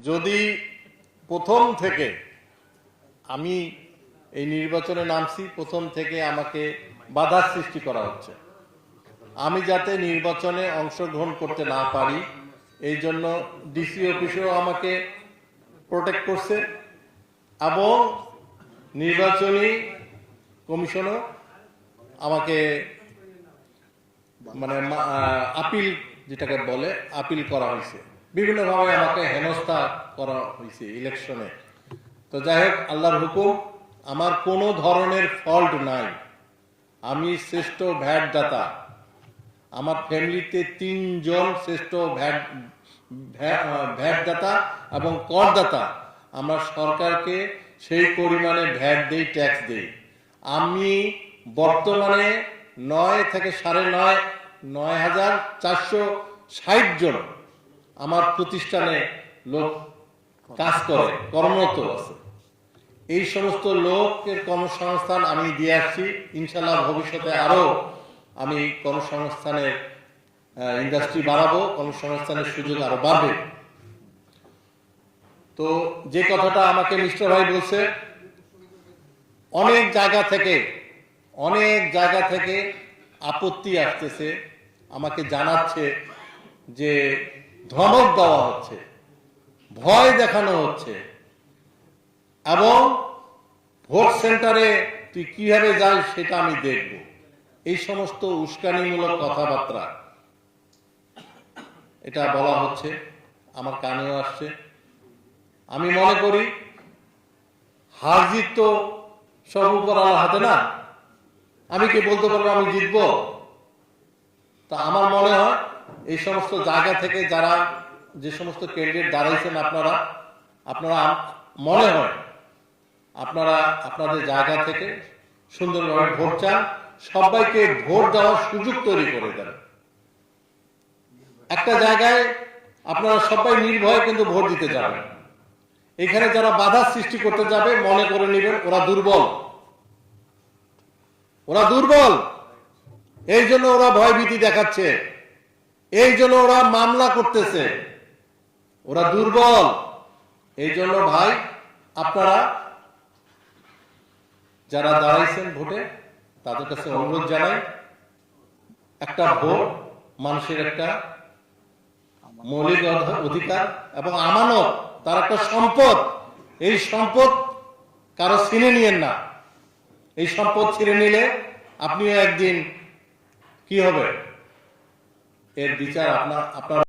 যদি প্রথম থেকে আমি এই নির্বাচনে নামছি, প্রথম থেকে আমাকে বাধার সৃষ্টি করা হচ্ছে, আমি যাতে নির্বাচনে অংশগ্রহণ করতে না পারি এই জন্য ডিসি অফিসেও আমাকে প্রোটেক্ট করছে এবং নির্বাচনী কমিশনও আমাকে মানে আপিল যেটাকে বলে আপিল করা হয়েছে, বিভিন্নভাবে আমাকে হেনস্থা করা হয়েছে ইলেকশনে। তো যাই হোক, আল্লাহর হুকুম, আমার কোনো ধরনের ফল্ট নাই। আমি শ্রেষ্ঠ ভ্যাট দাতা, আমার ফ্যামিলিতে 3 জন শ্রেষ্ঠ ভ্যাট দাতা এবং করদাতা। আমরা সরকারকে সেই পরিমাণে ভ্যাট দেই, ট্যাক্স দেই। আমি বর্তমানে 9 থেকে 9,460 জন আমার প্রতিষ্ঠানে লোক কাজ করে, কর্মরত আছে। এই সমস্ত লোকের কর্মসংস্থান আমি দিয়ে আসছি। ইনশাল্লাহ ভবিষ্যতে আরো আমি কর্মসংস্থানের ইন্ডাস্ট্রি বাড়াবো, কর্মসংস্থানের সুযোগ আরো বাড়বে। তো যে কথাটা আমাকে মিস্টার ভাই বলছে, অনেক জায়গা থেকে আপত্তি আসতেছে, আমাকে জানাচ্ছে যে ধমক দেওয়া হচ্ছে, ভয় দেখানো হচ্ছে এবং ভোট সেন্টারে তুই কিভাবে যাস সেটা আমি দেখব। এই সমস্ত উস্কানিমূলক কথাবার্তা এটা বলা হচ্ছে, আমার কানেও আসছে। আমি মনে করি হার জিত তো সব উপর আল্লাহর হাতে না। আমি কি বলতে পারবো আমি জিতবো? তা আমার মনে হয় এই সমস্ত জায়গা থেকে যারা যে সমস্ত ক্যান্ডিডেট দাঁড়াইছেন, আপনারা মনে হয় আপনারা আপনাদের জায়গা থেকে সুন্দরভাবে ভোট চান, সবাইকে ভোট দেওয়ার সুযোগ তৈরি করে দেন। একটা জায়গায় আপনারা সবাই নির্ভয়ে কিন্তু ভোট দিতে যাবেন। এখানে যারা বাধা সৃষ্টি করতে যাবে মনে করে নেবেন ওরা দুর্বল, এই জন্য ওরা ভয়ভীতি দেখাচ্ছে, এই জন্য ওরা মামলা করতেছে, ওরা দুর্বল। এই জন্য ভাই, আপনারা যারা দাঁড়াইছেন ভোটে তাদের কাছে অনুরোধ জানাই, একটা ভোট মানুষের একটা মৌলিক অধিকার এবং আমানত, তার একটা সম্পদ। এই সম্পদ কারো ছিনে নিয়েন না। এই সম্পদ ছিনে নিলে আপনিও একদিন কি হবে, এর বিচার আপনার